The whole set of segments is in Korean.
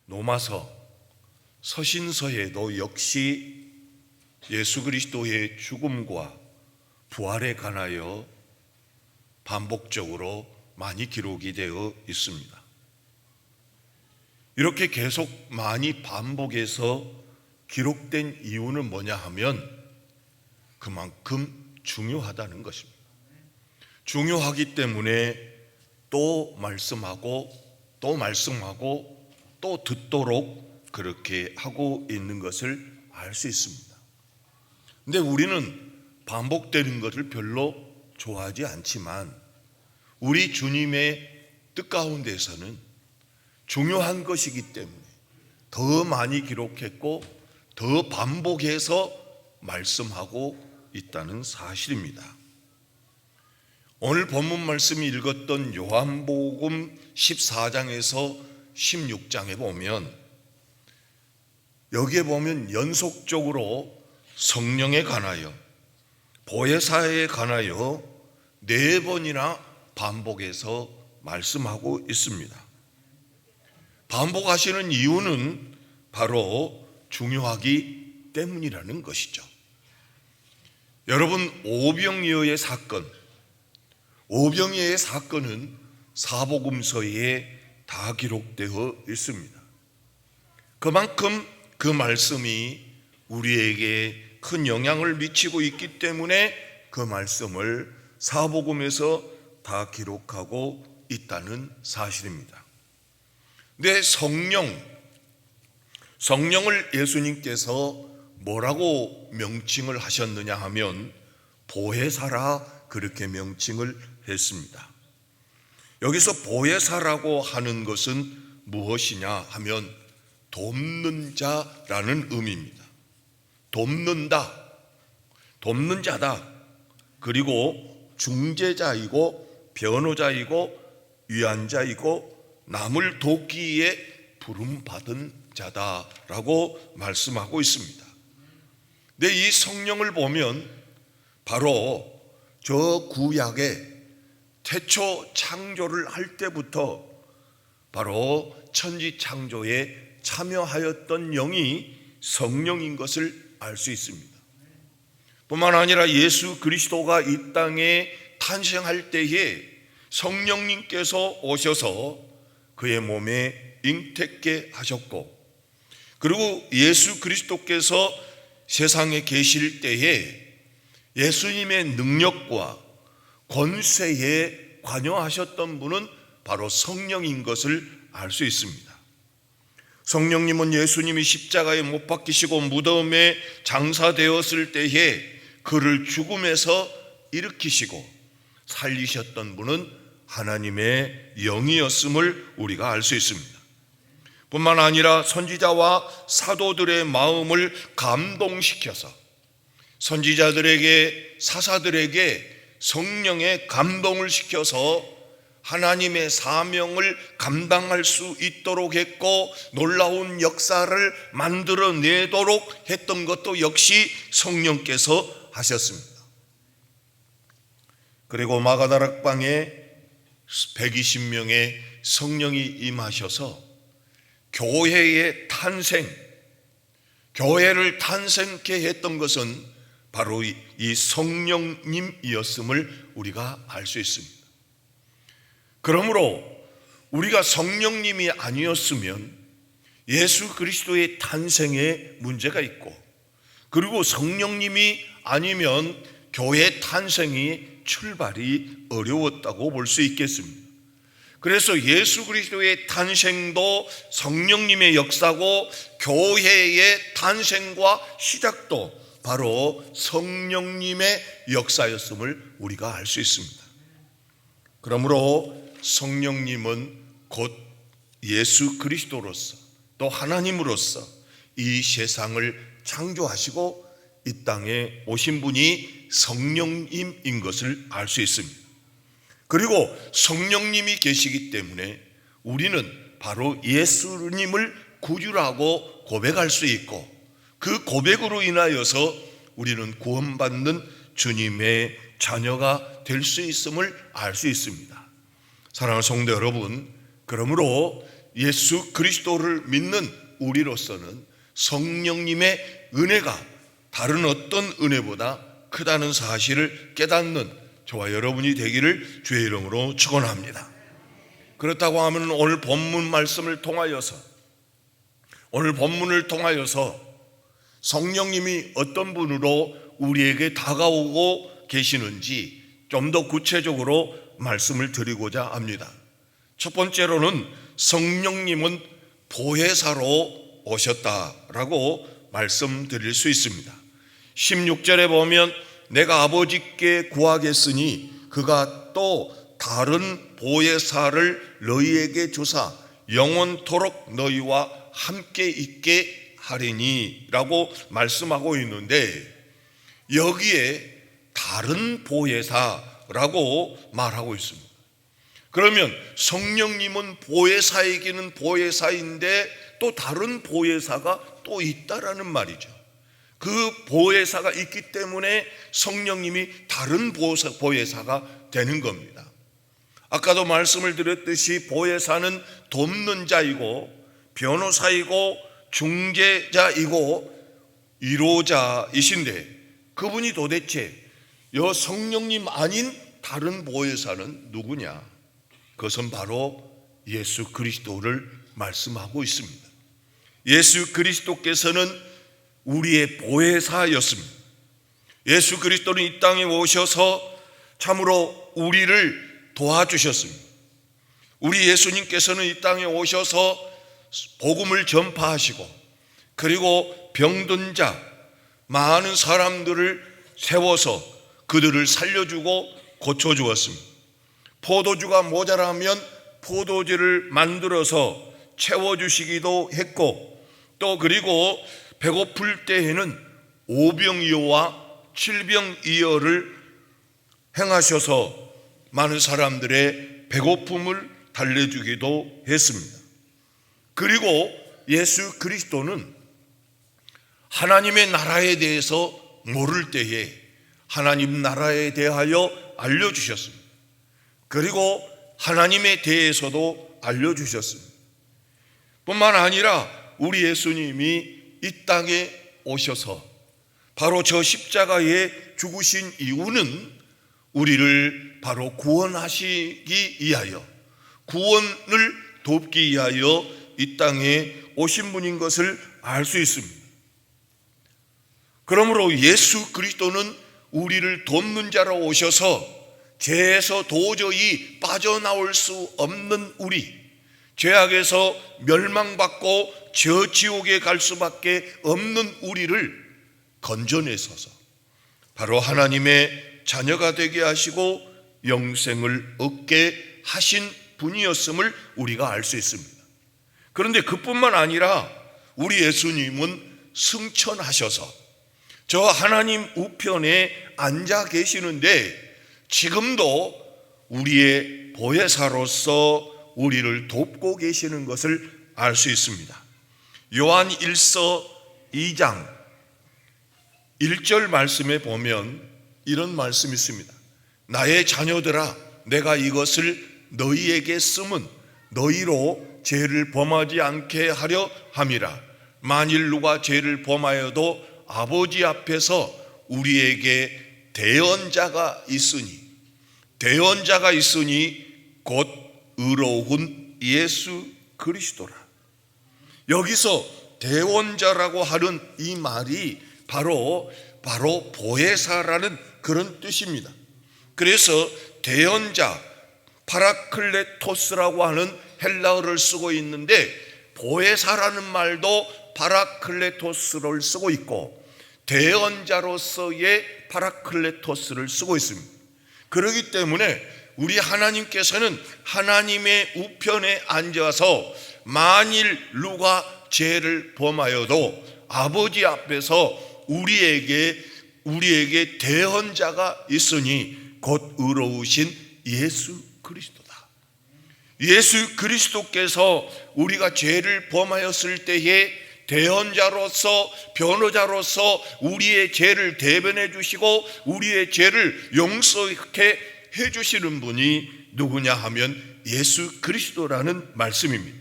로마서, 서신서에도 역시 예수 그리스도의 죽음과 부활에 관하여 반복적으로 많이 기록이 되어 있습니다. 이렇게 계속 많이 반복해서 기록된 이유는 뭐냐 하면 그만큼 중요하다는 것입니다. 중요하기 때문에 또 말씀하고 또 말씀하고 또 듣도록 그렇게 하고 있는 것을 알 수 있습니다. 근데 우리는 반복되는 것을 별로 좋아하지 않지만 우리 주님의 뜻 가운데서는 중요한 것이기 때문에 더 많이 기록했고 더 반복해서 말씀하고 있다는 사실입니다. 오늘 본문 말씀이 읽었던 요한복음 14장에서 16장에 보면 여기에 보면 연속적으로 성령에 관하여 보혜사에 관하여 4번이나 반복해서 말씀하고 있습니다. 반복하시는 이유는 바로 중요하기 때문이라는 것이죠. 여러분, 오병이어의 사건은 사복음서에 다 기록되어 있습니다. 그만큼 그 말씀이 우리에게 큰 영향을 미치고 있기 때문에 그 말씀을 사복음에서 다 기록하고 있다는 사실입니다. 근데 성령을 예수님께서 뭐라고 명칭을 하셨느냐 하면 보혜사라 그렇게 명칭을 했습니다. 여기서 보혜사라고 하는 것은 무엇이냐 하면 돕는 자라는 의미입니다. 돕는 자다. 그리고 중재자이고 변호자이고 위안자이고 남을 돕기에 부름받은 자다라고 말씀하고 있습니다. 근데 이 성령을 보면 바로 저 구약에 태초 창조를 할 때부터 바로 천지 창조에 참여하였던 영이 성령인 것을 알 수 있습니다. 뿐만 아니라 예수 그리스도가 이 땅에 탄생할 때에 성령님께서 오셔서 그의 몸에 잉태케 하셨고, 그리고 예수 그리스도께서 세상에 계실 때에 예수님의 능력과 권세에 관여하셨던 분은 바로 성령인 것을 알 수 있습니다. 성령님은 예수님이 십자가에 못 박히시고 무덤에 장사되었을 때에 그를 죽음에서 일으키시고 살리셨던 분은 하나님의 영이었음을 우리가 알 수 있습니다. 뿐만 아니라 선지자와 사도들의 마음을 감동시켜서 선지자들에게 사사들에게 성령의 감동을 시켜서 하나님의 사명을 감당할 수 있도록 했고 놀라운 역사를 만들어내도록 했던 것도 역시 성령께서 하셨습니다. 그리고 마가다락방에 120명의 성령이 임하셔서 교회의 교회를 탄생케 했던 것은 바로 이 성령님이었음을 우리가 알 수 있습니다. 그러므로 우리가 성령님이 아니었으면 예수 그리스도의 탄생에 문제가 있고, 그리고 성령님이 아니면 교회 탄생이 출발이 어려웠다고 볼 수 있겠습니다. 그래서 예수 그리스도의 탄생도 성령님의 역사고 교회의 탄생과 시작도 바로 성령님의 역사였음을 우리가 알 수 있습니다. 그러므로 성령님은 곧 예수 그리스도로서 또 하나님으로서 이 세상을 창조하시고 이 땅에 오신 분이 성령님인 것을 알 수 있습니다. 그리고 성령님이 계시기 때문에 우리는 바로 예수님을 구주라고 고백할 수 있고, 그 고백으로 인하여서 우리는 구원받는 주님의 자녀가 될 수 있음을 알 수 있습니다. 사랑하는 성도 여러분, 그러므로 예수 그리스도를 믿는 우리로서는 성령님의 은혜가 다른 어떤 은혜보다 크다는 사실을 깨닫는 저와 여러분이 되기를 주의 이름으로 축원합니다. 그렇다고 하면 오늘 본문 말씀을 통하여서, 오늘 본문을 통하여서 성령님이 어떤 분으로 우리에게 다가오고 계시는지 좀 더 구체적으로 말씀을 드리고자 합니다. 첫 번째로는 성령님은 보혜사로 오셨다라고 말씀드릴 수 있습니다. 16절에 보면 내가 아버지께 구하겠으니 그가 또 다른 보혜사를 너희에게 주사 영원토록 너희와 함께 있게 하리니 라고 말씀하고 있는데, 여기에 다른 보혜사라고 말하고 있습니다. 그러면 성령님은 보혜사이기는 보혜사인데 또 다른 보혜사가 또 있다라는 말이죠. 그 보혜사가 있기 때문에 성령님이 다른 보혜사가 되는 겁니다. 아까도 말씀을 드렸듯이 보혜사는 돕는 자이고 변호사이고 중재자이고 위로자이신데, 그분이 도대체 여 성령님 아닌 다른 보혜사는 누구냐? 그것은 바로 예수 그리스도를 말씀하고 있습니다. 예수 그리스도께서는 우리의 보혜사였습니다. 예수 그리스도는 이 땅에 오셔서 참으로 우리를 도와주셨습니다. 우리 예수님께서는 이 땅에 오셔서 복음을 전파하시고, 그리고 병든 자 많은 사람들을 세워서 그들을 살려주고 고쳐주었습니다. 포도주가 모자라면 포도주를 만들어서 채워주시기도 했고, 또 그리고 배고플 때에는 오병이어와 칠병이어를 행하셔서 많은 사람들의 배고픔을 달래주기도 했습니다. 그리고 예수 그리스도는 하나님의 나라에 대해서 모를 때에 하나님 나라에 대하여 알려주셨습니다. 그리고 하나님에 대해서도 알려주셨습니다. 뿐만 아니라 우리 예수님이 이 땅에 오셔서 바로 저 십자가에 죽으신 이유는 우리를 바로 구원하시기 위하여, 구원을 돕기 위하여 이 땅에 오신 분인 것을 알 수 있습니다. 그러므로 예수 그리스도는 우리를 돕는 자로 오셔서 죄에서 도저히 빠져나올 수 없는 우리, 죄악에서 멸망받고 저 지옥에 갈 수밖에 없는 우리를 건져내소서 바로 하나님의 자녀가 되게 하시고 영생을 얻게 하신 분이었음을 우리가 알 수 있습니다. 그런데 그뿐만 아니라 우리 예수님은 승천하셔서 저 하나님 우편에 앉아 계시는데, 지금도 우리의 보혜사로서 우리를 돕고 계시는 것을 알 수 있습니다. 요한 1서 2장 1절 말씀에 보면 이런 말씀이 있습니다. 나의 자녀들아, 내가 이것을 너희에게 쓰면 너희로 죄를 범하지 않게 하려 함이라. 만일 누가 죄를 범하여도 아버지 앞에서 우리에게 대언자가 있으니, 대언자가 있으니 곧 의로운 예수 그리스도라. 여기서 대언자라고 하는 이 말이 바로 보혜사라는 그런 뜻입니다. 그래서 대언자, 파라클레토스라고 하는 헬라어를 쓰고 있는데, 보혜사라는 말도 파라클레토스를 쓰고 있고 대언자로서의 파라클레토스를 쓰고 있습니다. 그렇기 때문에 우리 하나님께서는 하나님의 우편에 앉아서 만일 누가 죄를 범하여도 아버지 앞에서 우리에게 대언자가 있으니 곧 의로우신 예수 그리스도다. 예수 그리스도께서 우리가 죄를 범하였을 때에 대언자로서, 변호자로서 우리의 죄를 대변해 주시고 우리의 죄를 용서케 해 주시는 분이 누구냐 하면 예수 그리스도라는 말씀입니다.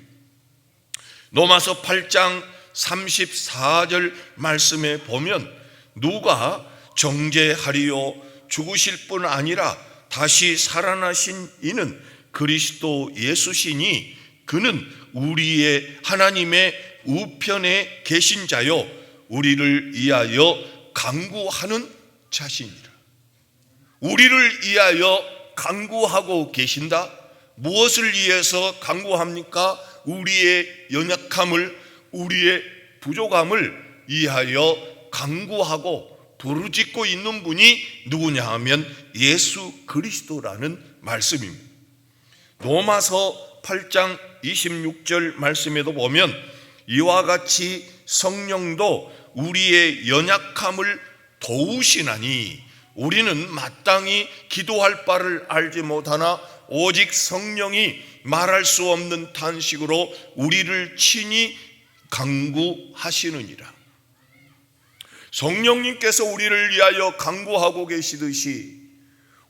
로마서 8장 34절 말씀에 보면 누가 정죄하리요? 죽으실 뿐 아니라 다시 살아나신 이는 그리스도 예수시니 그는 우리의 하나님의 우편에 계신 자요 우리를 위하여 간구하는 자신이라. 우리를 위하여 간구하고 계신다. 무엇을 위해서 간구합니까? 우리의 연약함을, 우리의 부족함을 위하여 간구하고 부르짖고 있는 분이 누구냐 하면 예수 그리스도라는 말씀입니다. 로마서 8장 26절 말씀에도 보면 이와 같이 성령도 우리의 연약함을 도우시나니 우리는 마땅히 기도할 바를 알지 못하나 오직 성령이 말할 수 없는 탄식으로 우리를 친히 간구하시느니라. 성령님께서 우리를 위하여 간구하고 계시듯이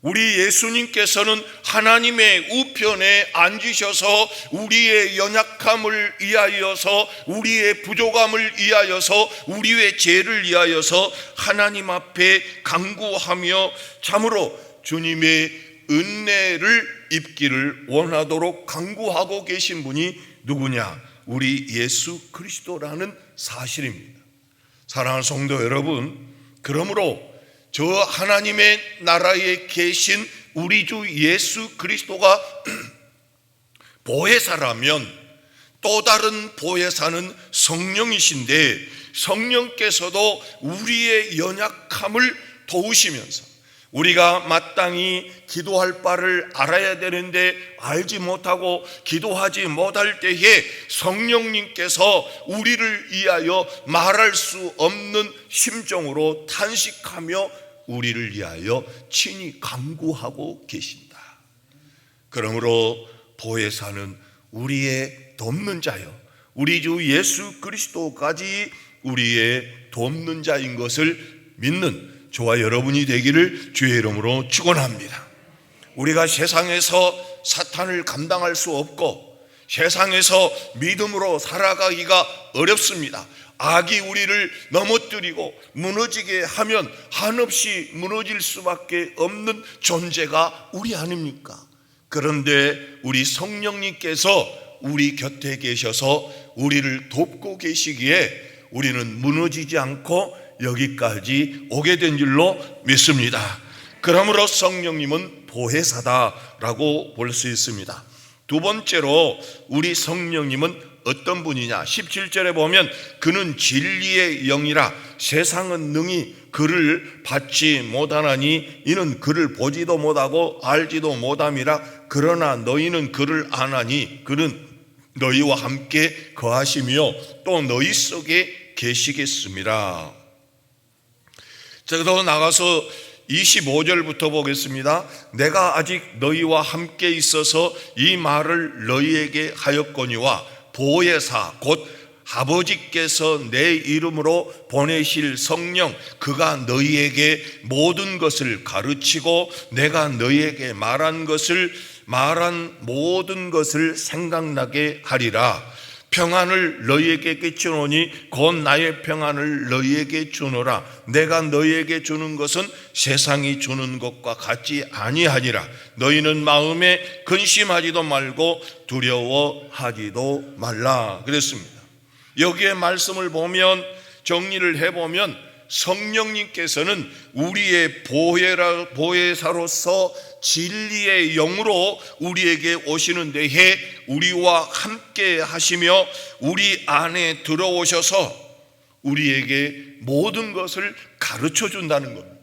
우리 예수님께서는 하나님의 우편에 앉으셔서 우리의 연약함을 위하여서, 우리의 부족함을 위하여서, 우리의 죄를 위하여서 하나님 앞에 간구하며 참으로 주님의 은혜를 입기를 원하도록 간구하고 계신 분이 누구냐? 우리 예수 그리스도라는 사실입니다. 사랑하는 성도 여러분, 그러므로 저 하나님의 나라에 계신 우리 주 예수 그리스도가 보혜사라면 또 다른 보혜사는 성령이신데 성령께서도 우리의 연약함을 도우시면서 우리가 마땅히 기도할 바를 알아야 되는데 알지 못하고 기도하지 못할 때에 성령님께서 우리를 위하여 말할 수 없는 심정으로 탄식하며 우리를 위하여 친히 간구하고 계신다. 그러므로 보혜사는 우리의 돕는 자요, 우리 주 예수 그리스도까지 우리의 돕는 자인 것을 믿는 저와 여러분이 되기를 주의 이름으로 축원합니다. 우리가 세상에서 사탄을 감당할 수 없고 세상에서 믿음으로 살아가기가 어렵습니다. 악이 우리를 넘어뜨리고 무너지게 하면 한없이 무너질 수밖에 없는 존재가 우리 아닙니까? 그런데 우리 성령님께서 우리 곁에 계셔서 우리를 돕고 계시기에 우리는 무너지지 않고 여기까지 오게 된 줄로 믿습니다. 그러므로 성령님은 보혜사다라고 볼 수 있습니다. 두 번째로 우리 성령님은 어떤 분이냐? 17절에 보면 그는 진리의 영이라 세상은 능히 그를 받지 못하나니 이는 그를 보지도 못하고 알지도 못함이라. 그러나 너희는 그를 아나니 그는 너희와 함께 거하시며 또 너희 속에 계시겠습니다. 자, 더 나가서 25절부터 보겠습니다. 내가 아직 너희와 함께 있어서 이 말을 너희에게 하였거니와 보혜사 곧 아버지께서 내 이름으로 보내실 성령 그가 너희에게 모든 것을 가르치고 내가 너희에게 말한 모든 것을 생각나게 하리라. 평안을 너희에게 끼치노니 곧 나의 평안을 너희에게 주노라. 내가 너희에게 주는 것은 세상이 주는 것과 같지 아니하니라. 너희는 마음에 근심하지도 말고 두려워하지도 말라 그랬습니다. 여기에 말씀을 보면, 정리를 해보면 성령님께서는 우리의 보혜사로서 진리의 영으로 우리에게 오시는 데에 우리와 함께 하시며 우리 안에 들어오셔서 우리에게 모든 것을 가르쳐 준다는 겁니다.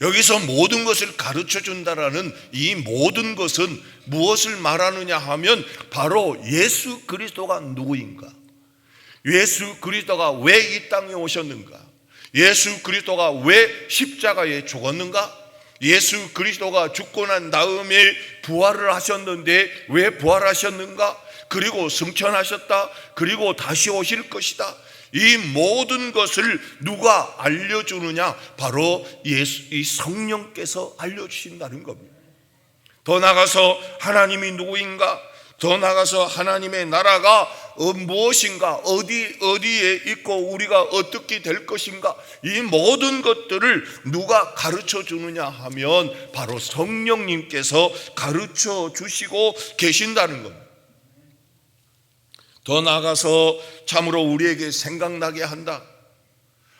여기서 모든 것을 가르쳐 준다라는 이 모든 것은 무엇을 말하느냐 하면 바로 예수 그리스도가 누구인가, 예수 그리스도가 왜 이 땅에 오셨는가, 예수 그리스도가 왜 십자가에 죽었는가, 예수 그리스도가 죽고 난 다음에 부활을 하셨는데 왜 부활하셨는가, 그리고 승천하셨다, 그리고 다시 오실 것이다. 이 모든 것을 누가 알려주느냐? 바로 이 성령께서 알려주신다는 겁니다. 더 나아가서 하나님이 누구인가? 더 나아가서 하나님의 나라가 무엇인가, 어디에 있고 우리가 어떻게 될 것인가, 이 모든 것들을 누가 가르쳐 주느냐 하면 바로 성령님께서 가르쳐 주시고 계신다는 겁니다. 더 나아가서 참으로 우리에게 생각나게 한다.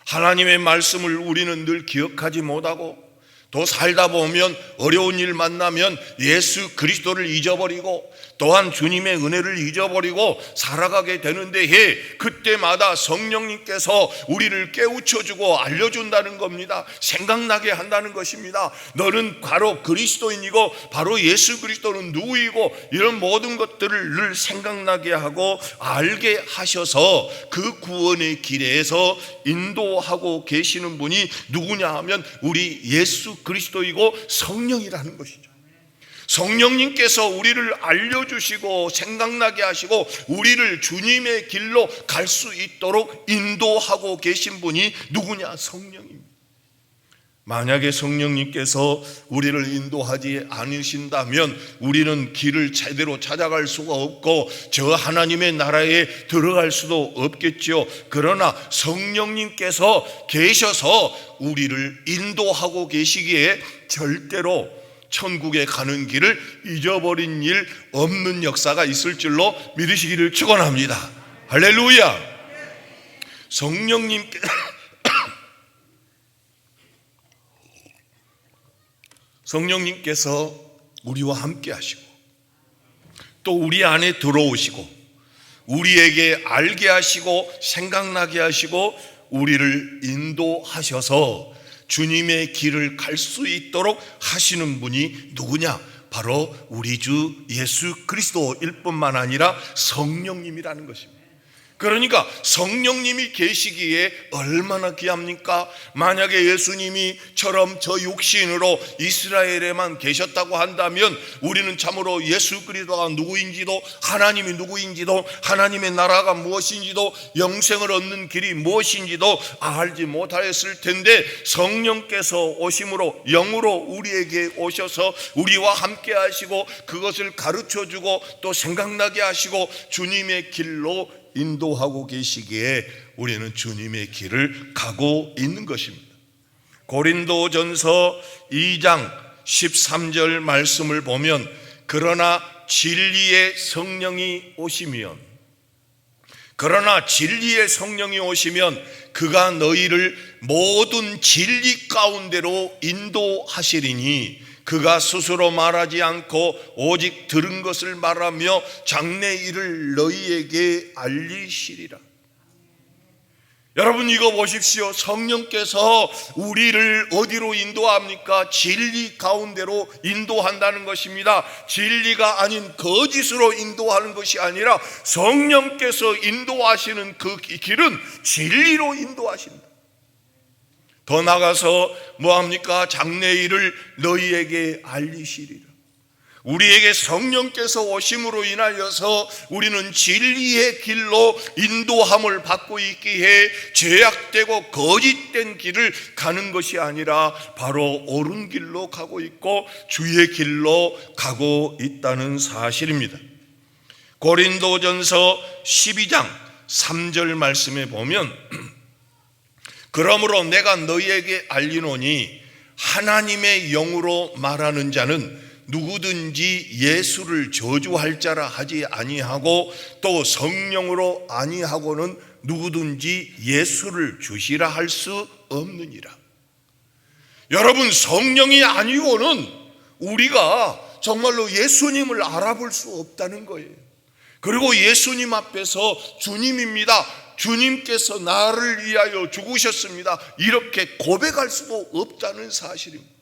하나님의 말씀을 우리는 늘 기억하지 못하고 또 살다 보면 어려운 일 만나면 예수 그리스도를 잊어버리고 또한 주님의 은혜를 잊어버리고 살아가게 되는데 그때마다 성령님께서 우리를 깨우쳐주고 알려준다는 겁니다. 생각나게 한다는 것입니다. 너는 바로 그리스도인이고 바로 예수 그리스도는 누구이고 이런 모든 것들을 늘 생각나게 하고 알게 하셔서 그 구원의 길에서 인도하고 계시는 분이 누구냐 하면 우리 예수 그리스도이고 성령이라는 것이죠. 성령님께서 우리를 알려주시고 생각나게 하시고 우리를 주님의 길로 갈 수 있도록 인도하고 계신 분이 누구냐? 성령입니다. 만약에 성령님께서 우리를 인도하지 않으신다면 우리는 길을 제대로 찾아갈 수가 없고 저 하나님의 나라에 들어갈 수도 없겠지요. 그러나 성령님께서 계셔서 우리를 인도하고 계시기에 절대로 천국에 가는 길을 잊어버린 일 없는 역사가 있을 줄로 믿으시기를 축원합니다. 할렐루야. 성령님께서 우리와 함께 하시고 또 우리 안에 들어오시고 우리에게 알게 하시고 생각나게 하시고 우리를 인도하셔서 주님의 길을 갈 수 있도록 하시는 분이 누구냐? 바로 우리 주 예수 그리스도일 뿐만 아니라 성령님이라는 것입니다. 그러니까 성령님이 계시기에 얼마나 귀합니까? 만약에 예수님이처럼 저 육신으로 이스라엘에만 계셨다고 한다면 우리는 참으로 예수 그리스도가 누구인지도 하나님이 누구인지도 하나님의 나라가 무엇인지도 영생을 얻는 길이 무엇인지도 알지 못하였을 텐데 성령께서 오심으로 영으로 우리에게 오셔서 우리와 함께 하시고 그것을 가르쳐주고 또 생각나게 하시고 주님의 길로 인도하고 계시기에 우리는 주님의 길을 가고 있는 것입니다. 고린도전서 2장 13절 말씀을 보면 그러나 진리의 성령이 오시면 그가 너희를 모든 진리 가운데로 인도하시리니 그가 스스로 말하지 않고 오직 들은 것을 말하며 장래 일을 너희에게 알리시리라. 여러분 이거 보십시오. 성령께서 우리를 어디로 인도합니까? 진리 가운데로 인도한다는 것입니다. 진리가 아닌 거짓으로 인도하는 것이 아니라 성령께서 인도하시는 그 길은 진리로 인도하십니다. 더 나가서 뭐합니까? 장래일을 너희에게 알리시리라. 우리에게 성령께서 오심으로 인하여서 우리는 진리의 길로 인도함을 받고 있기에 죄악되고 거짓된 길을 가는 것이 아니라 바로 옳은 길로 가고 있고 주의 길로 가고 있다는 사실입니다. 고린도전서 12장 3절 말씀에 보면 그러므로 내가 너희에게 알리노니 하나님의 영으로 말하는 자는 누구든지 예수를 저주할 자라 하지 아니하고 또 성령으로 아니하고는 누구든지 예수를 주시라 할 수 없느니라. 여러분 성령이 아니고는 우리가 정말로 예수님을 알아볼 수 없다는 거예요. 그리고 예수님 앞에서 주님입니다, 주님께서 나를 위하여 죽으셨습니다, 이렇게 고백할 수도 없다는 사실입니다.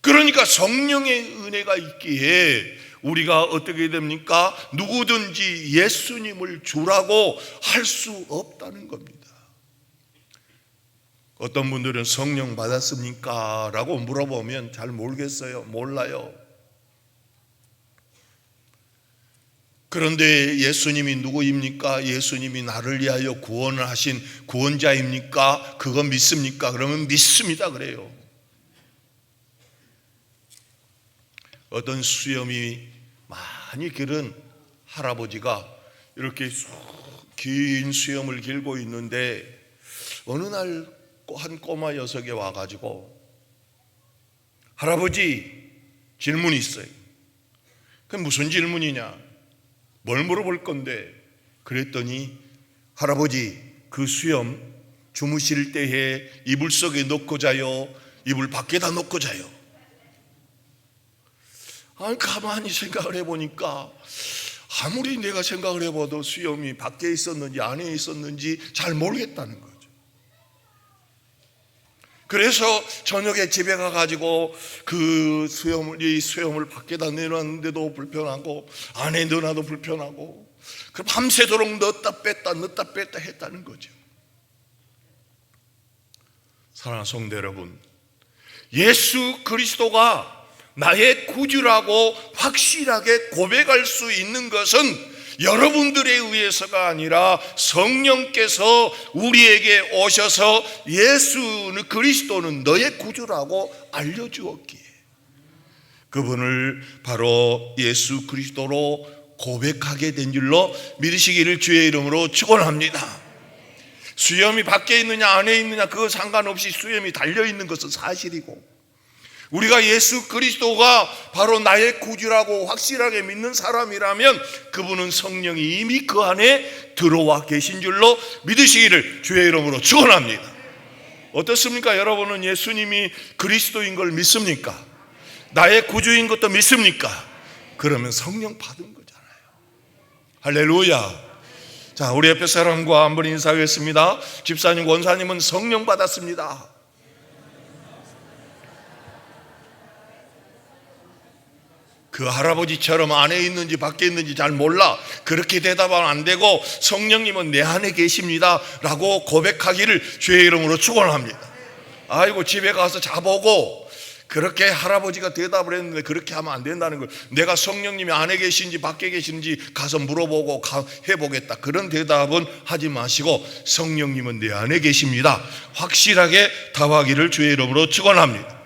그러니까 성령의 은혜가 있기에 우리가 어떻게 됩니까? 누구든지 예수님을 주라고 할 수 없다는 겁니다. 어떤 분들은 성령 받았습니까? 라고 물어보면 잘 모르겠어요. 몰라요. 그런데 예수님이 누구입니까? 예수님이 나를 위하여 구원을 하신 구원자입니까? 그거 믿습니까? 그러면 믿습니다 그래요. 어떤 수염이 많이 길은 할아버지가 이렇게 긴 수염을 길고 있는데 어느 날 한 꼬마 녀석이 와가지고 할아버지 질문이 있어요. 그게 무슨 질문이냐? 뭘 물어볼 건데? 그랬더니 할아버지 그 수염 주무실 때에 이불 속에 넣고 자요? 이불 밖에다 놓고 자요? 아니 가만히 생각을 해보니까 아무리 내가 생각을 해봐도 수염이 밖에 있었는지 안에 있었는지 잘 모르겠다는 거죠. 그래서 저녁에 집에 가가지고 그 수염을 밖에다 내놨는데도 불편하고 안에 넣어놔도 불편하고 그럼 밤새도록 넣었다 뺐다 했다는 거죠. 사랑하는 성도 여러분, 예수 그리스도가 나의 구주라고 확실하게 고백할 수 있는 것은 여러분들에 의해서가 아니라 성령께서 우리에게 오셔서 예수 그리스도는 너의 구주라고 알려주었기에 그분을 바로 예수 그리스도로 고백하게 된 줄로 믿으시기를 주의 이름으로 축원합니다. 수염이 밖에 있느냐 안에 있느냐 그거 상관없이 수염이 달려있는 것은 사실이고 우리가 예수 그리스도가 바로 나의 구주라고 확실하게 믿는 사람이라면 그분은 성령이 이미 그 안에 들어와 계신 줄로 믿으시기를 주의 이름으로 축원합니다. 어떻습니까? 여러분은 예수님이 그리스도인 걸 믿습니까? 나의 구주인 것도 믿습니까? 그러면 성령 받은 거잖아요. 할렐루야. 자, 우리 옆에 사람과 한번 인사하겠습니다. 집사님, 권사님은 성령 받았습니다. 그 할아버지처럼 안에 있는지 밖에 있는지 잘 몰라 그렇게 대답하면 안 되고 성령님은 내 안에 계십니다 라고 고백하기를 주의 이름으로 축원합니다. 아이고 집에 가서 자보고 그렇게 할아버지가 대답을 했는데 그렇게 하면 안 된다는 걸 내가 성령님이 안에 계신지 밖에 계신지 가서 물어보고 해보겠다 그런 대답은 하지 마시고 성령님은 내 안에 계십니다 확실하게 답하기를 주의 이름으로 축원합니다.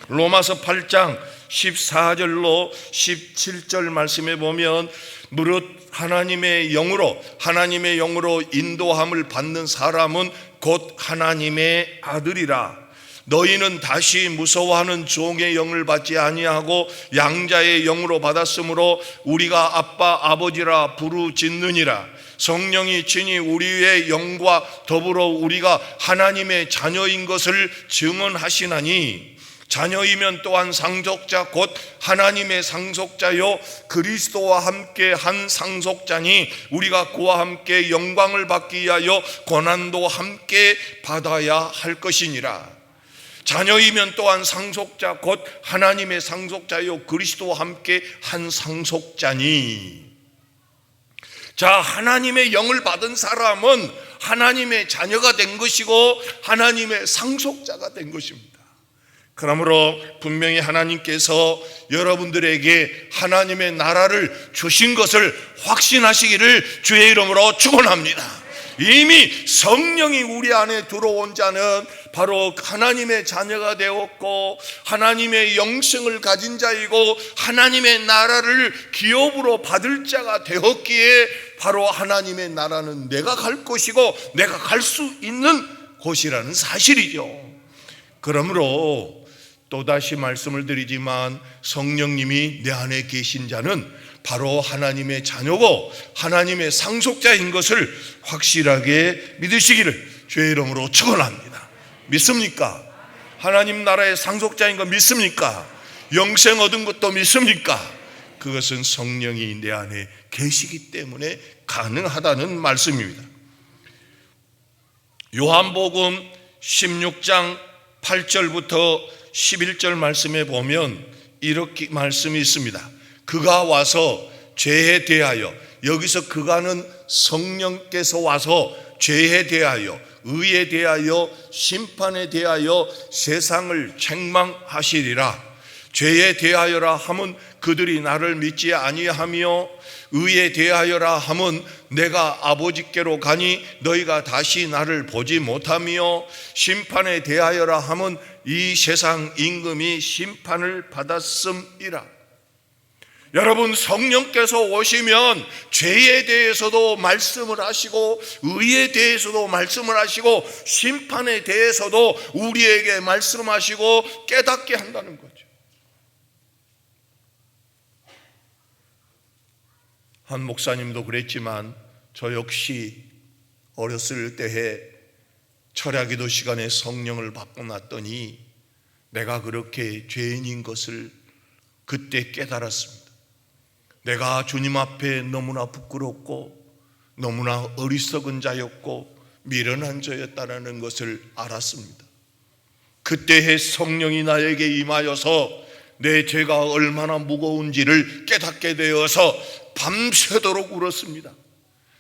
로마서 8장 14절로 17절 말씀에 보면 무릇 하나님의 영으로 인도함을 받는 사람은 곧 하나님의 아들이라. 너희는 다시 무서워하는 종의 영을 받지 아니하고 양자의 영으로 받았으므로 우리가 아빠 아버지라 부르짖느니라. 성령이 친히 우리의 영과 더불어 우리가 하나님의 자녀인 것을 증언하시나니 자녀이면 또한 상속자 곧 하나님의 상속자요 그리스도와 함께 한 상속자니 우리가 그와 함께 영광을 받기 위하여 고난도 함께 받아야 할 것이니라. 자녀이면 또한 상속자 곧 하나님의 상속자요 그리스도와 함께 한 상속자니. 자, 하나님의 영을 받은 사람은 하나님의 자녀가 된 것이고 하나님의 상속자가 된 것입니다. 그러므로 분명히 하나님께서 여러분들에게 하나님의 나라를 주신 것을 확신하시기를 주의 이름으로 축원합니다. 이미 성령이 우리 안에 들어온 자는 바로 하나님의 자녀가 되었고 하나님의 영생을 가진 자이고 하나님의 나라를 기업으로 받을 자가 되었기에 바로 하나님의 나라는 내가 갈 것이고 내가 갈 수 있는 곳이라는 사실이죠. 그러므로 또다시 말씀을 드리지만 성령님이 내 안에 계신 자는 바로 하나님의 자녀고 하나님의 상속자인 것을 확실하게 믿으시기를 주의 이름으로 축원합니다. 믿습니까? 하나님 나라의 상속자인 거 믿습니까? 영생 얻은 것도 믿습니까? 그것은 성령이 내 안에 계시기 때문에 가능하다는 말씀입니다. 요한복음 16장 8절부터 11절 말씀에 보면 이렇게 말씀이 있습니다. 그가 와서 죄에 대하여, 여기서 그가는 성령께서 와서 죄에 대하여, 의에 대하여, 심판에 대하여 세상을 책망하시리라. 죄에 대하여라 함은 그들이 나를 믿지 아니하며, 의에 대하여라 함은 내가 아버지께로 가니 너희가 다시 나를 보지 못하며, 심판에 대하여라 함은 이 세상 임금이 심판을 받았음이라. 여러분, 성령께서 오시면 죄에 대해서도 말씀을 하시고 의에 대해서도 말씀을 하시고 심판에 대해서도 우리에게 말씀하시고 깨닫게 한다는 거죠. 한 목사님도 그랬지만 저 역시 어렸을 때에 철야기도 시간에 성령을 받고 났더니 내가 그렇게 죄인인 것을 그때 깨달았습니다. 내가 주님 앞에 너무나 부끄럽고 너무나 어리석은 자였고 미련한 자였다는 것을 알았습니다. 그때의 성령이 나에게 임하여서 내 죄가 얼마나 무거운지를 깨닫게 되어서 밤새도록 울었습니다.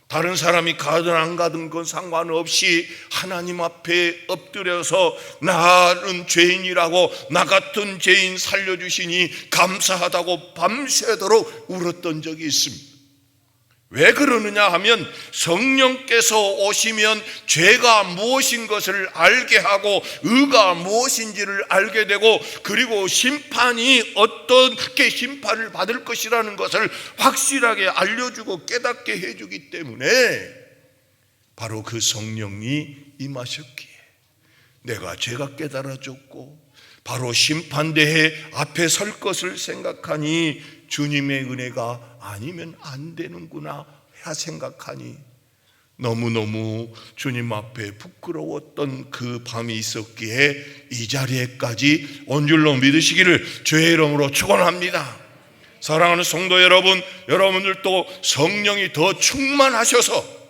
다른 사람이 가든 안 가든 건 상관없이 하나님 앞에 엎드려서 나는 죄인이라고 나 같은 죄인 살려주시니 감사하다고 밤새도록 울었던 적이 있습니다. 왜 그러느냐 하면 성령께서 오시면 죄가 무엇인 것을 알게 하고 의가 무엇인지를 알게 되고 그리고 심판이 어떻게 심판을 받을 것이라는 것을 확실하게 알려주고 깨닫게 해주기 때문에 바로 그 성령이 임하셨기에 내가 죄가 깨달아졌고 바로 심판대에 앞에 설 것을 생각하니 주님의 은혜가 아니면 안 되는구나 생각하니 너무너무 주님 앞에 부끄러웠던 그 밤이 있었기에 이 자리에까지 온 줄로 믿으시기를 주의 이름으로 축원합니다. 사랑하는 성도 여러분, 여러분들도 성령이 더 충만하셔서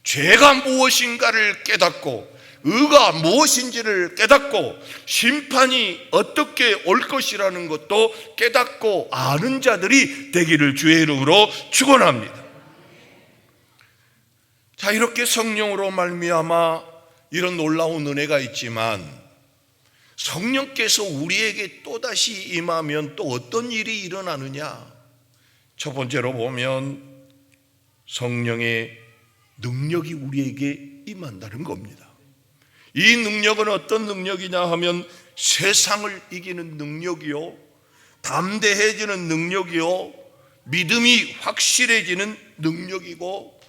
죄가 무엇인가를 깨닫고 의가 무엇인지를 깨닫고 심판이 어떻게 올 것이라는 것도 깨닫고 아는 자들이 되기를 주의 이름으로 축원합니다. 자, 이렇게 성령으로 말미암아 이런 놀라운 은혜가 있지만 성령께서 우리에게 또다시 임하면 또 어떤 일이 일어나느냐? 첫 번째로 보면 성령의 능력이 우리에게 임한다는 겁니다. 이 능력은 어떤 능력이냐 하면 세상을 이기는 능력이요, 담대해지는 능력이요, 믿음이 확실해지는 능력이고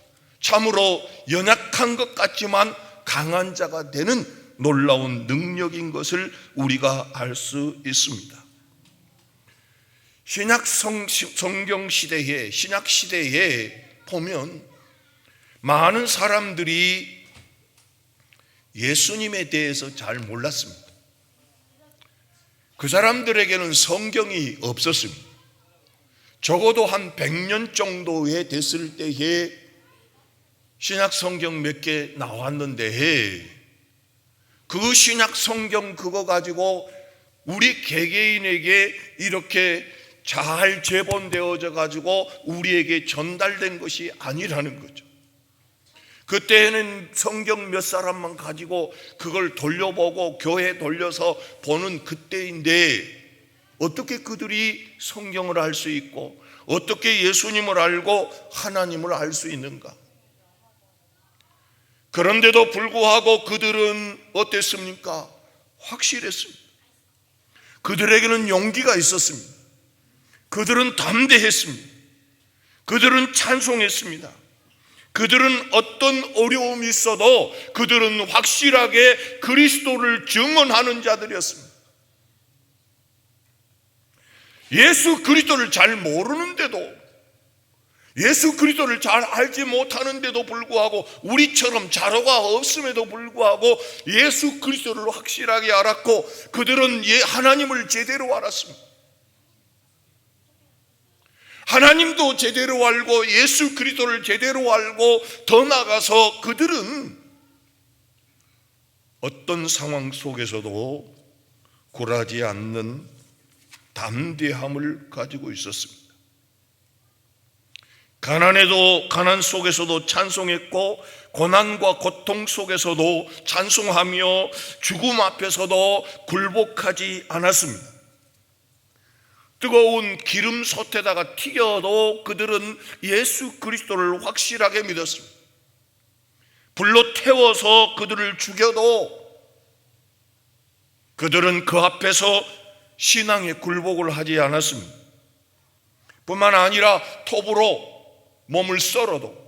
참으로 연약한 것 같지만 강한 자가 되는 놀라운 능력인 것을 우리가 알 수 있습니다. 신약 성경 시대에, 신약 시대에 보면 많은 사람들이 예수님에 대해서 잘 몰랐습니다. 그 사람들에게는 성경이 없었습니다. 적어도 한 100년 정도에 됐을 때에 신약 성경 몇 개 나왔는데 그 신약 성경 그거 가지고 우리 개개인에게 이렇게 잘 제본되어져 가지고 우리에게 전달된 것이 아니라는 거죠. 그때는 성경 몇 사람만 가지고 그걸 돌려보고 교회 돌려서 보는 그때인데 어떻게 그들이 성경을 알 수 있고 어떻게 예수님을 알고 하나님을 알 수 있는가? 그런데도 불구하고 그들은 어땠습니까? 확실했습니다. 그들에게는 용기가 있었습니다. 그들은 담대했습니다. 그들은 찬송했습니다. 그들은 어떤 어려움이 있어도 그들은 확실하게 그리스도를 증언하는 자들이었습니다. 예수 그리스도를 잘 모르는데도, 예수 그리스도를 잘 알지 못하는데도 불구하고, 우리처럼 자료가 없음에도 불구하고 예수 그리스도를 확실하게 알았고 그들은 하나님을 제대로 알았습니다. 하나님도 제대로 알고 예수 그리스도를 제대로 알고 더 나아가서 그들은 어떤 상황 속에서도 굴하지 않는 담대함을 가지고 있었습니다. 가난 속에서도 찬송했고 고난과 고통 속에서도 찬송하며 죽음 앞에서도 굴복하지 않았습니다. 뜨거운 기름 솥에다가 튀겨도 그들은 예수 그리스도를 확실하게 믿었습니다. 불로 태워서 그들을 죽여도 그들은 그 앞에서 신앙의 굴복을 하지 않았습니다. 뿐만 아니라 톱으로 몸을 썰어도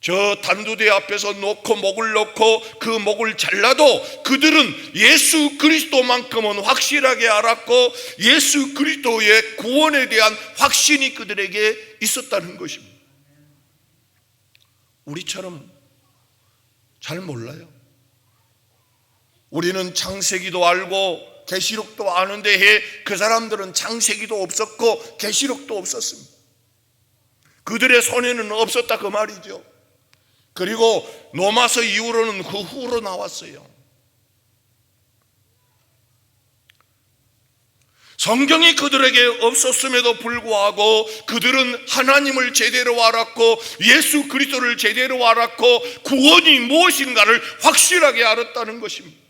저 단두대 앞에서 놓고 목을 놓고 그 목을 잘라도 그들은 예수 그리스도만큼은 확실하게 알았고 예수 그리스도의 구원에 대한 확신이 그들에게 있었다는 것입니다. 우리처럼 잘 몰라요. 우리는 창세기도 알고 계시록도 아는데 그 사람들은 창세기도 없었고 계시록도 없었습니다. 그들의 손에는 없었다 그 말이죠. 그리고 로마서 이후로는 그 후로 나왔어요. 성경이 그들에게 없었음에도 불구하고 그들은 하나님을 제대로 알았고 예수 그리스도를 제대로 알았고 구원이 무엇인가를 확실하게 알았다는 것입니다.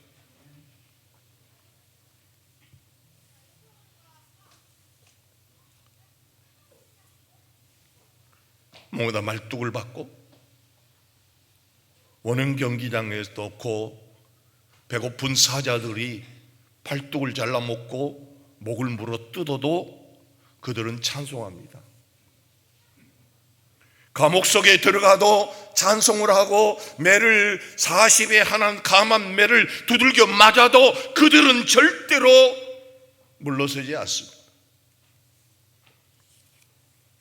뭐다 말뚝을 받고 원흥 경기장에서 놓고 배고픈 사자들이 팔뚝을 잘라 먹고 목을 물어 뜯어도 그들은 찬송합니다. 감옥 속에 들어가도 찬송을 하고 매를 40에 하나 감한 매를 두들겨 맞아도 그들은 절대로 물러서지 않습니다.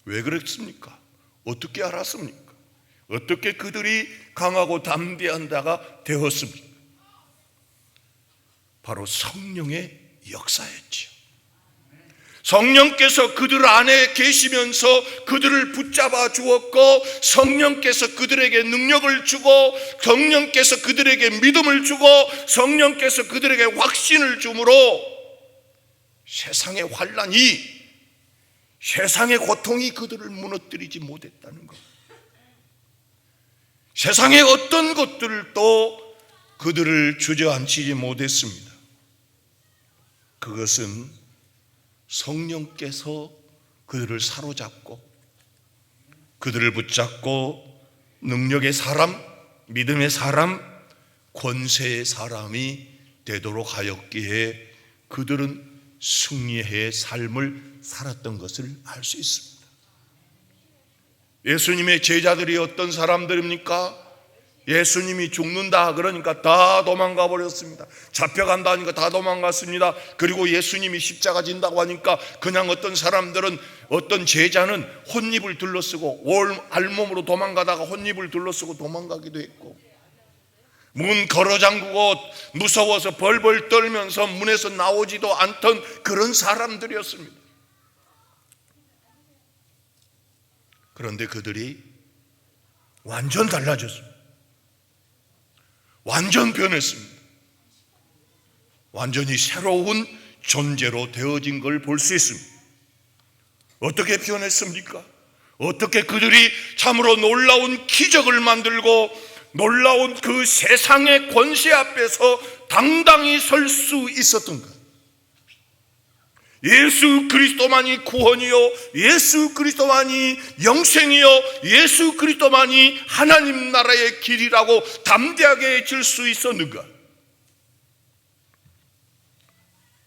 왜 그랬습니까? 어떻게 알았습니까? 어떻게 그들이 강하고 담대한 자가 되었습니까? 바로 성령의 역사였지요. 성령께서 그들 안에 계시면서 그들을 붙잡아 주었고 성령께서 그들에게 능력을 주고 성령께서 그들에게 믿음을 주고 성령께서 그들에게 확신을 주므로 세상의 환난이 세상의 고통이 그들을 무너뜨리지 못했다는 것. 세상의 어떤 것들도 그들을 주저앉히지 못했습니다. 그것은 성령께서 그들을 사로잡고 그들을 붙잡고 능력의 사람, 믿음의 사람, 권세의 사람이 되도록 하였기에 그들은 승리의 삶을 살았던 것을 알 수 있습니다. 예수님의 제자들이 어떤 사람들입니까? 예수님이 죽는다 그러니까 다 도망가 버렸습니다. 잡혀간다 하니까 다 도망갔습니다. 그리고 예수님이 십자가 진다고 하니까 그냥 어떤 사람들은 어떤 제자는 혼입을 둘러쓰고 알몸으로 도망가다가 혼입을 둘러쓰고 도망가기도 했고 문 걸어 잠그고 무서워서 벌벌 떨면서 문에서 나오지도 않던 그런 사람들이었습니다. 그런데 그들이 완전 달라졌습니다. 완전 변했습니다. 완전히 새로운 존재로 되어진 걸 볼 수 있습니다. 어떻게 변했습니까? 어떻게 그들이 참으로 놀라운 기적을 만들고 놀라운 그 세상의 권세 앞에서 당당히 설 수 있었던가? 예수 그리스도만이 구원이요 예수 그리스도만이 영생이요 예수 그리스도만이 하나님 나라의 길이라고 담대하게 질 수 있었는가?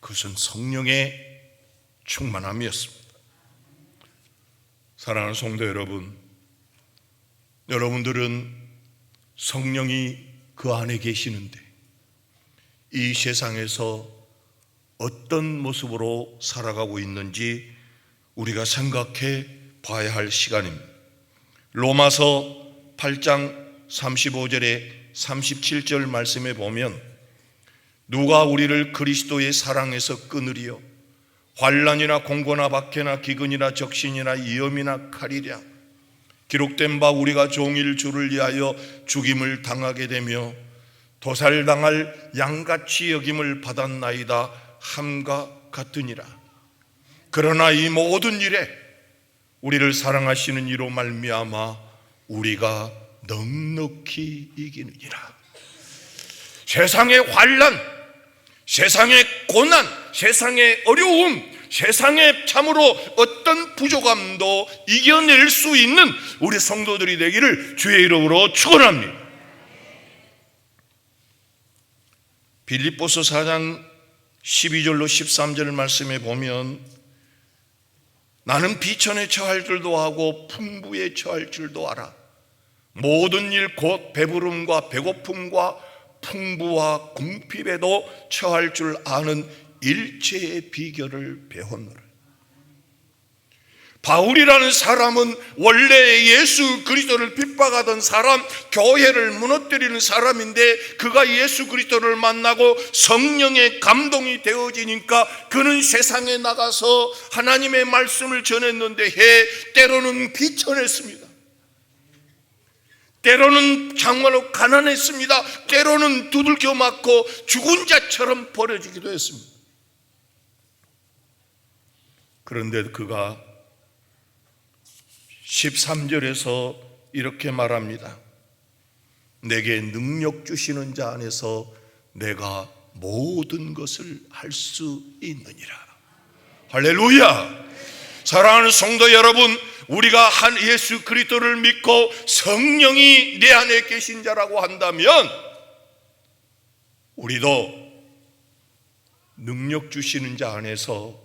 그것은 성령의 충만함이었습니다. 사랑하는 성도 여러분, 여러분들은 성령이 그 안에 계시는데 이 세상에서 어떤 모습으로 살아가고 있는지 우리가 생각해 봐야 할 시간입니다. 로마서 8장 35절에 37절 말씀에 보면 누가 우리를 그리스도의 사랑에서 끊으리요? 환난이나 공고나 박해나 기근이나 적신이나 위험이나 칼이랴. 기록된 바 우리가 종일 주를 위하여 죽임을 당하게 되며 도살당할 양같이 여김을 받았나이다 함과 같으니라. 그러나 이 모든 일에 우리를 사랑하시는 이로 말미암아 우리가 넉넉히 이기느니라. 세상의 환난, 세상의 고난, 세상의 어려움, 세상에 참으로 어떤 부족함도 이겨낼 수 있는 우리 성도들이 되기를 주의 이름으로 축원합니다. 빌립보서 4장 12절로 13절 말씀에 보면 나는 비천에 처할 줄도 하고 풍부에 처할 줄도 알아. 모든 일 곧 배부름과 배고픔과 풍부와 궁핍에도 처할 줄 아는 일체의 비결을 배웠노라. 바울이라는 사람은 원래 예수 그리스도를 핍박하던 사람, 교회를 무너뜨리는 사람인데, 그가 예수 그리스도를 만나고 성령의 감동이 되어지니까 그는 세상에 나가서 하나님의 말씀을 전했는데 때로는 비천했습니다. 때로는 정말로 가난했습니다. 때로는 두들겨 맞고 죽은 자처럼 버려지기도 했습니다. 그런데 그가 13절에서 이렇게 말합니다. 내게 능력 주시는 자 안에서 내가 모든 것을 할 수 있느니라. 할렐루야. 사랑하는 성도 여러분, 우리가 한 예수 그리스도를 믿고 성령이 내 안에 계신 자라고 한다면 우리도 능력 주시는 자 안에서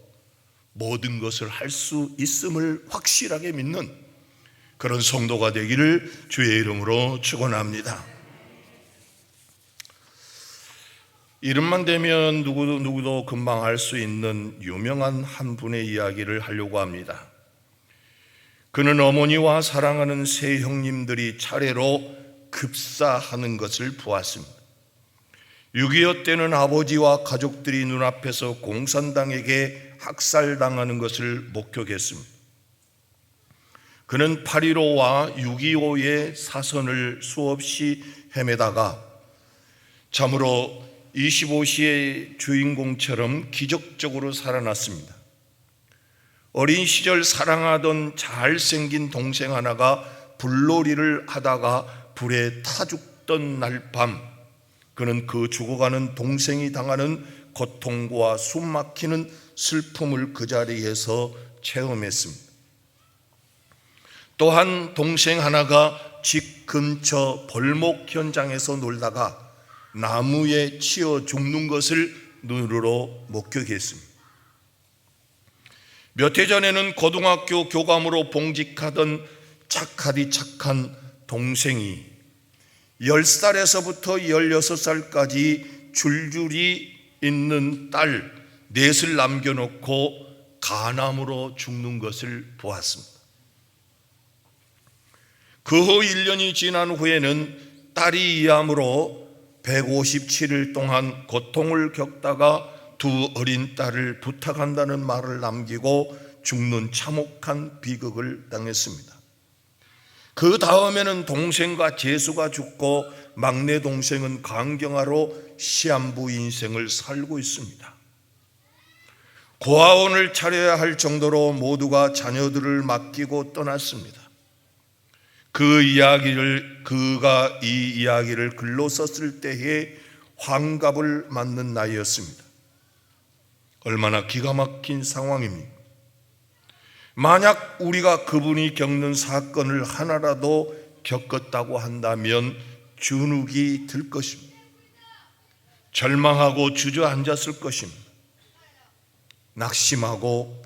모든 것을 할 수 있음을 확실하게 믿는 그런 성도가 되기를 주의 이름으로 축원합니다. 이름만 대면 누구도 금방 알 수 있는 유명한 한 분의 이야기를 하려고 합니다. 그는 어머니와 사랑하는 세 형님들이 차례로 급사하는 것을 보았습니다. 6.25 때는 아버지와 가족들이 눈앞에서 공산당에게 학살당하는 것을 목격했습니다. 그는 8.15와 6.25의 사선을 수없이 헤매다가 참으로 25시의 주인공처럼 기적적으로 살아났습니다. 어린 시절 사랑하던 잘생긴 동생 하나가 불놀이를 하다가 불에 타 죽던 날 밤, 그는 그 죽어가는 동생이 당하는 고통과 숨막히는 슬픔을 그 자리에서 체험했습니다. 또한 동생 하나가 집 근처 벌목 현장에서 놀다가 나무에 치여 죽는 것을 눈으로 목격했습니다. 몇 해 전에는 고등학교 교감으로 봉직하던 착한 동생이 10살에서부터 16살까지 줄줄이 있는 딸 넷을 남겨놓고 간암으로 죽는 것을 보았습니다. 그 후 1년이 지난 후에는 딸이 이 암으로 157일 동안 고통을 겪다가 두 어린 딸을 부탁한다는 말을 남기고 죽는 참혹한 비극을 당했습니다. 그 다음에는 동생과 재수가 죽고 막내 동생은 강경화로 시한부 인생을 살고 있습니다. 고아원을 차려야 할 정도로 모두가 자녀들을 맡기고 떠났습니다. 그가 이 이야기를 글로 썼을 때에 환갑을 맞는 나이였습니다. 얼마나 기가 막힌 상황입니까? 만약 우리가 그분이 겪는 사건을 하나라도 겪었다고 한다면 주눅이 들 것입니다. 절망하고 주저앉았을 것입니다. 낙심하고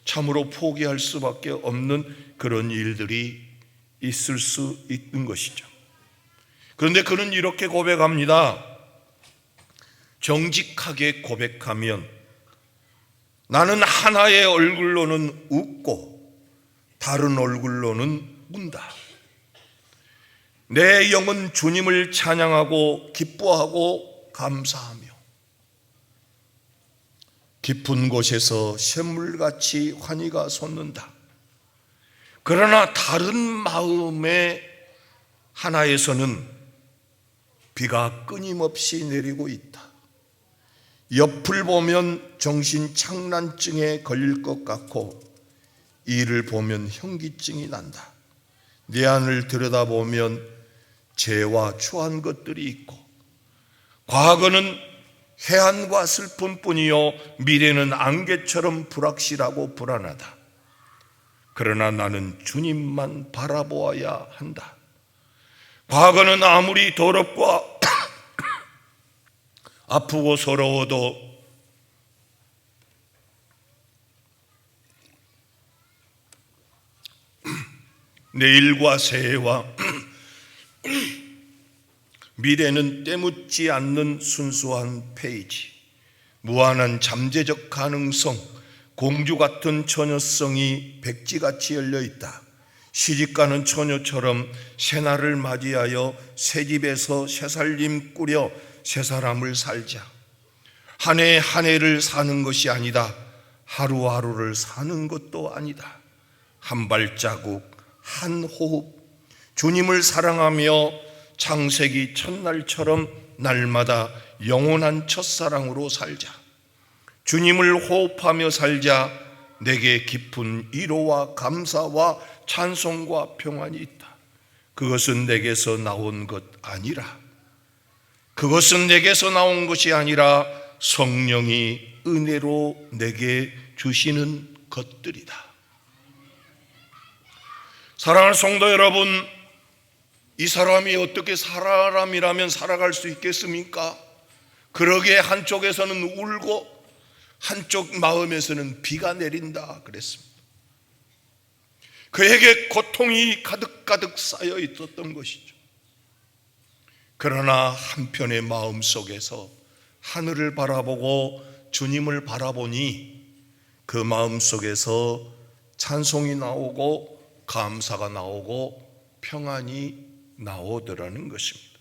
참으로 포기할 수밖에 없는 그런 일들이 있을 수 있는 것이죠. 그런데 그는 이렇게 고백합니다. 정직하게 고백하면 나는 하나의 얼굴로는 웃고 다른 얼굴로는 운다. 내 영은 주님을 찬양하고 기뻐하고 감사하며 깊은 곳에서 샘물같이 환희가 솟는다. 그러나 다른 마음의 하나에서는 비가 끊임없이 내리고 있다. 옆을 보면 정신착란증에 걸릴 것 같고 이를 보면 현기증이 난다. 내 안을 들여다보면 죄와 추한 것들이 있고 과거는 해안과 슬픔뿐이요 미래는 안개처럼 불확실하고 불안하다. 그러나 나는 주님만 바라보아야 한다. 과거는 아무리 더럽고 아프고 서러워도 내일과 새해와 미래는 때묻지 않는 순수한 페이지, 무한한 잠재적 가능성, 공주 같은 처녀성이 백지같이 열려있다. 시집가는 처녀처럼 새날을 맞이하여 새집에서 새살림 꾸려 새사람을 살자. 한 해 한 해를 사는 것이 아니다. 하루하루를 사는 것도 아니다. 한 발자국, 한 호흡, 주님을 사랑하며 창세기 첫날처럼 날마다 영원한 첫사랑으로 살자. 주님을 호흡하며 살자. 내게 깊은 위로와 감사와 찬송과 평안이 있다. 그것은 내게서 나온 것 아니라, 그것은 내게서 나온 것이 아니라 성령이 은혜로 내게 주시는 것들이다. 사랑하는 성도 여러분, 이 사람이 어떻게 사람이라면 살아갈 수 있겠습니까? 그러기에 한쪽에서는 울고 한쪽 마음에서는 비가 내린다 그랬습니다. 그에게 고통이 가득가득 쌓여 있었던 것이죠. 그러나 한편의 마음 속에서 하늘을 바라보고 주님을 바라보니 그 마음 속에서 찬송이 나오고 감사가 나오고 평안이 나오더라는 것입니다.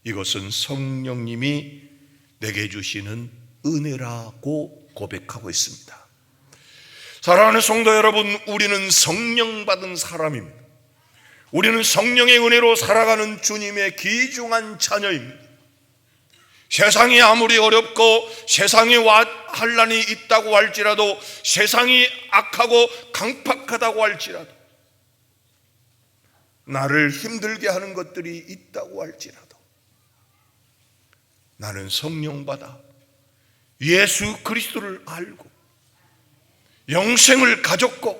이것은 성령님이 내게 주시는 은혜라고 고백하고 있습니다. 사랑하는 성도 여러분, 우리는 성령 받은 사람입니다. 우리는 성령의 은혜로 살아가는 주님의 귀중한 자녀입니다. 세상이 아무리 어렵고 세상에 환난이 있다고 할지라도, 세상이 악하고 강팍하다고 할지라도, 나를 힘들게 하는 것들이 있다고 할지라도, 나는 성령 받아 예수 그리스도를 알고 영생을 가졌고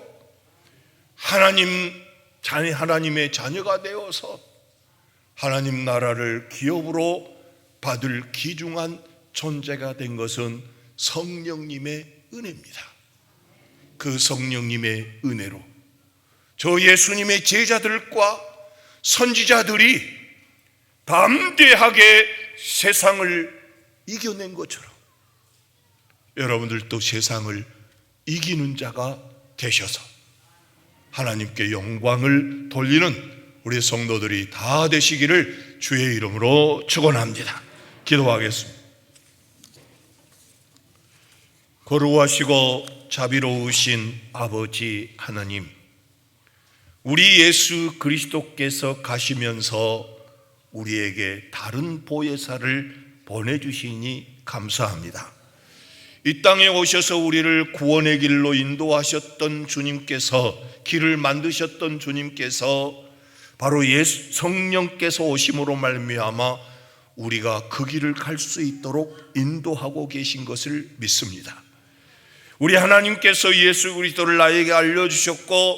하나님의 자녀가 되어서 하나님 나라를 기업으로 받을 귀중한 존재가 된 것은 성령님의 은혜입니다. 그 성령님의 은혜로 저 예수님의 제자들과 선지자들이 담대하게 세상을 이겨낸 것처럼 여러분들도 세상을 이기는 자가 되셔서 하나님께 영광을 돌리는 우리 성도들이 다 되시기를 주의 이름으로 축원합니다. 기도하겠습니다. 거룩하시고 자비로우신 아버지 하나님, 우리 예수 그리스도께서 가시면서 우리에게 다른 보혜사를 보내주시니 감사합니다. 이 땅에 오셔서 우리를 구원의 길로 인도하셨던 주님께서, 길을 만드셨던 주님께서 바로 예수 성령께서 오심으로 말미암아 우리가 그 길을 갈 수 있도록 인도하고 계신 것을 믿습니다. 우리 하나님께서 예수 그리스도를 나에게 알려주셨고,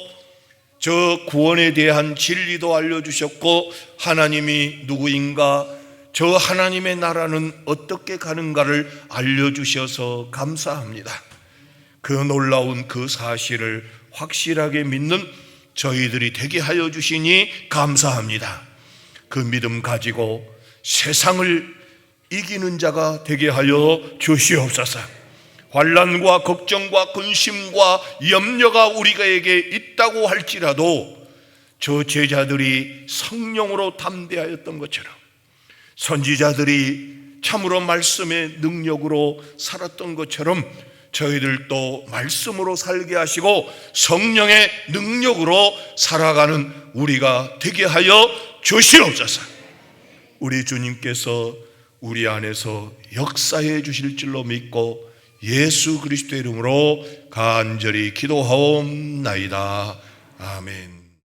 저 구원에 대한 진리도 알려주셨고, 하나님이 누구인가, 저 하나님의 나라는 어떻게 가는가를 알려주셔서 감사합니다. 그 놀라운 그 사실을 확실하게 믿는 저희들이 되게 하여 주시니 감사합니다. 그 믿음 가지고 세상을 이기는 자가 되게 하여 주시옵소서. 환난과 걱정과 근심과 염려가 우리에게 있다고 할지라도 저 제자들이 성령으로 담대하였던 것처럼, 선지자들이 참으로 말씀의 능력으로 살았던 것처럼 저희들도 말씀으로 살게 하시고 성령의 능력으로 살아가는 우리가 되게 하여 주시옵소서. 우리 주님께서 우리 안에서 역사해 주실 줄로 믿고 예수 그리스도의 이름으로 간절히 기도하옵나이다. 아멘.